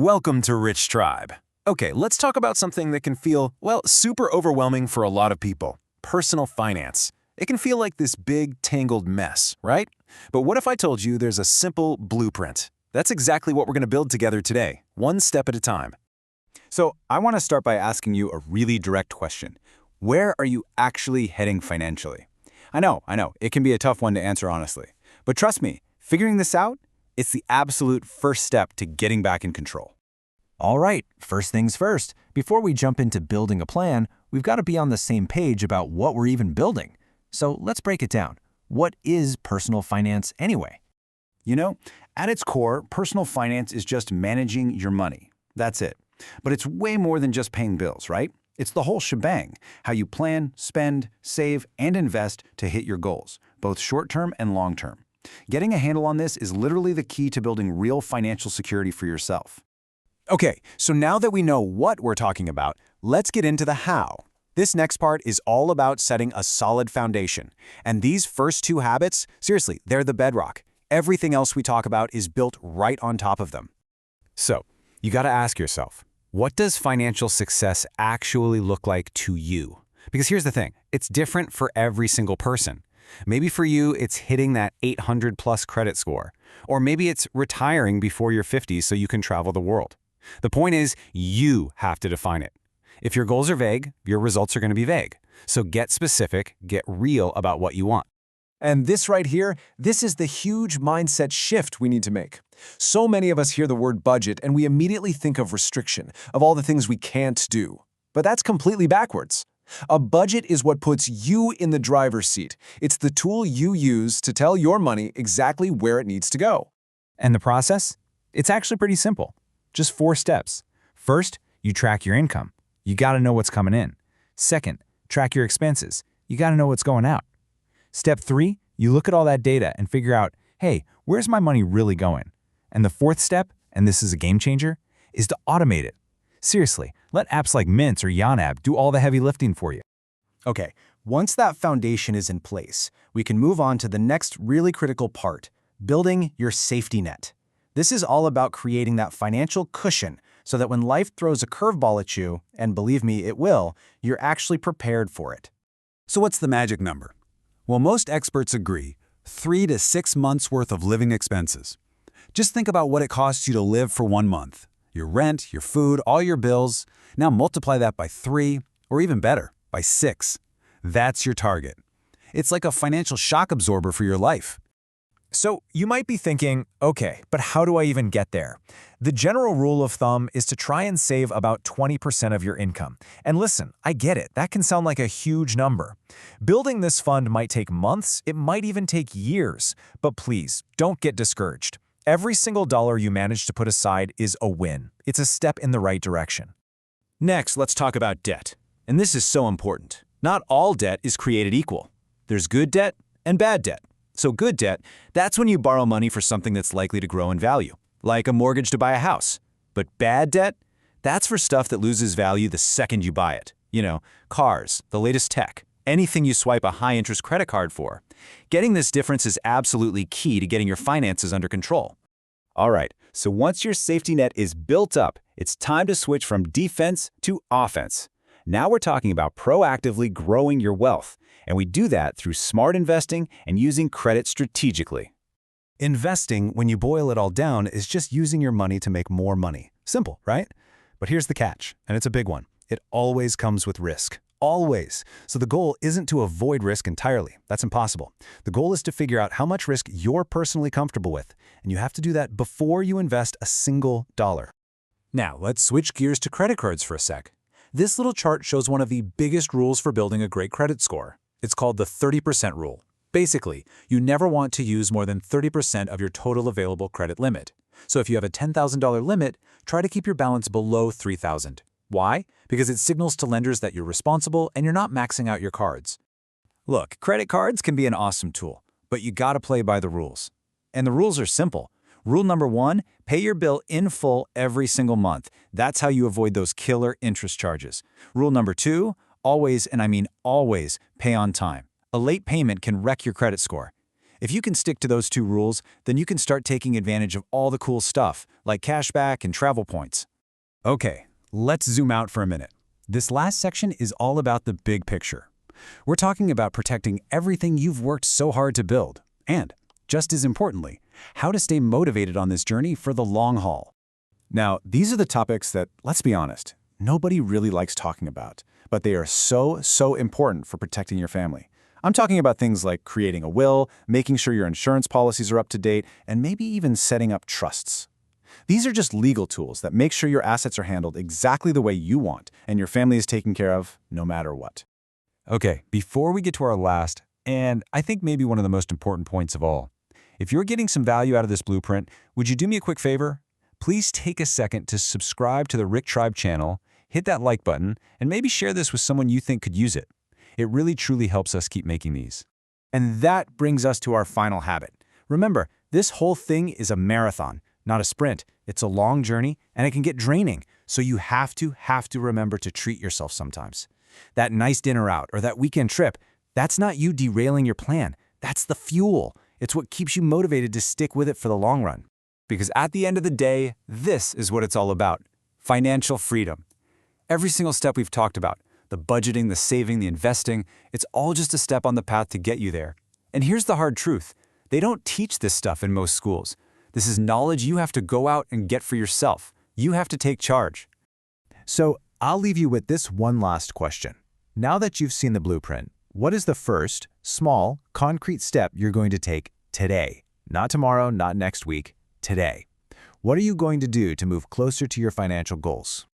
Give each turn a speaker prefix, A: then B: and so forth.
A: Welcome to RichTrybe. Okay, let's talk about something that can feel, well, super overwhelming for a lot of people. Personal finance. It can feel like this big, tangled mess, right? But what if I told you there's a simple blueprint? That's exactly what we're going to build together today, one step at a time.
B: So I want to start by asking you a really direct question. Where are you actually heading financially? I know, it can be a tough one to answer honestly. But trust me, figuring this out, it's the absolute first step to getting back in control.
C: All right, first things first. Before we jump into building a plan, we've got to be on the same page about what we're even building. So let's break it down. What is personal finance anyway?
D: You know, at its core, personal finance is just managing your money. That's it. But it's way more than just paying bills, right? It's the whole shebang, how you plan, spend, save, and invest to hit your goals, both short-term and long-term. Getting a handle on this is literally the key to building real financial security for yourself.
B: Okay, so now that we know what we're talking about, let's get into the how. This next part is all about setting a solid foundation. And these first two habits, seriously, they're the bedrock. Everything else we talk about is built right on top of them. So, you got to ask yourself, what does financial success actually look like to you? Because here's the thing, it's different for every single person. Maybe for you, it's hitting that 800+ credit score. Or maybe it's retiring before you're 50 so you can travel the world. The point is, you have to define it. If your goals are vague, your results are going to be vague. So get specific, get real about what you want.
E: And this right here, this is the huge mindset shift we need to make. So many of us hear the word budget and we immediately think of restriction, of all the things we can't do. But that's completely backwards. A budget is what puts you in the driver's seat. It's the tool you use to tell your money exactly where it needs to go.
C: And the process? It's actually pretty simple. Just 4 steps. First, you track your income. You got to know what's coming in. Second, track your expenses. You got to know what's going out. Step 3, you look at all that data and figure out, hey, where's my money really going? And the 4th step, and this is a game changer, is to automate it. Seriously, let apps like Mint or YonApp do all the heavy lifting for you.
F: Okay, once that foundation is in place, we can move on to the next really critical part, building your safety net. This is all about creating that financial cushion so that when life throws a curveball at you, and believe me, it will, you're actually prepared for it.
D: So what's the magic number? Well, most experts agree, 3 to 6 months worth of living expenses. Just think about what it costs you to live for 1 month. Your rent, your food, all your bills. Now multiply that by 3, or even better, by 6. That's your target. It's like a financial shock absorber for your life.
C: So you might be thinking, okay, but how do I even get there? The general rule of thumb is to try and save about 20% of your income. And listen, I get it. That can sound like a huge number. Building this fund might take months, it might even take years. But please, don't get discouraged. Every single dollar you manage to put aside is a win. It's a step in the right direction.
D: Next, let's talk about debt. And this is so important. Not all debt is created equal. There's good debt and bad debt. So good debt, that's when you borrow money for something that's likely to grow in value, like a mortgage to buy a house. But bad debt, that's for stuff that loses value the second you buy it. You know, cars, the latest tech, anything you swipe a high-interest credit card for. Getting this difference is absolutely key to getting your finances under control.
B: All right, so once your safety net is built up, it's time to switch from defense to offense. Now we're talking about proactively growing your wealth, and we do that through smart investing and using credit strategically.
D: Investing, when you boil it all down, is just using your money to make more money. Simple, right? But here's the catch, and it's a big one. It always comes with risk. Always. So the goal isn't to avoid risk entirely. That's impossible. The goal is to figure out how much risk you're personally comfortable with, and you have to do that before you invest a single dollar.
G: Now, let's switch gears to credit cards for a sec. This little chart shows one of the biggest rules for building a great credit score. It's called the 30% rule. Basically, you never want to use more than 30% of your total available credit limit. So if you have a $10,000 limit, try to keep your balance below $3,000. Why? Because it signals to lenders that you're responsible and you're not maxing out your cards.
D: Look, credit cards can be an awesome tool, but you gotta play by the rules. And the rules are simple. Rule number 1, pay your bill in full every single month. That's how you avoid those killer interest charges. Rule number 2, always, and I mean always, pay on time. A late payment can wreck your credit score. If you can stick to those 2 rules, then you can start taking advantage of all the cool stuff, like cashback and travel points. Okay, let's zoom out for a minute. This last section is all about the big picture. We're talking about protecting everything you've worked so hard to build, and, just as importantly, how to stay motivated on this journey for the long haul.
B: Now, these are the topics that, let's be honest, nobody really likes talking about, but they are so important for protecting your family. I'm talking about things like creating a will, making sure your insurance policies are up to date, and maybe even setting up trusts. These are just legal tools that make sure your assets are handled exactly the way you want, and your family is taken care of no matter what.
C: Okay, before we get to our last, and I think maybe one of the most important points of all, if you're getting some value out of this blueprint, would you do me a quick favor? Please take a second to subscribe to the RichTrybe channel, hit that like button, and maybe share this with someone you think could use it. It really truly helps us keep making these.
F: And that brings us to our final habit. Remember, this whole thing is a marathon, not a sprint. It's a long journey, and it can get draining, so you have to remember to treat yourself sometimes. That nice dinner out or that weekend trip, that's not you derailing your plan. That's the fuel. It's what keeps you motivated to stick with it for the long run.
D: Because at the end of the day, this is what it's all about: financial freedom. Every single step we've talked about, the budgeting, the saving, the investing, it's all just a step on the path to get you there. And here's the hard truth: they don't teach this stuff in most schools. This is knowledge you have to go out and get for yourself. You have to take charge.
B: So I'll leave you with this one last question. Now that you've seen the blueprint, what is the first, small, concrete step you're going to take today? Not tomorrow, not next week, today. What are you going to do to move closer to your financial goals?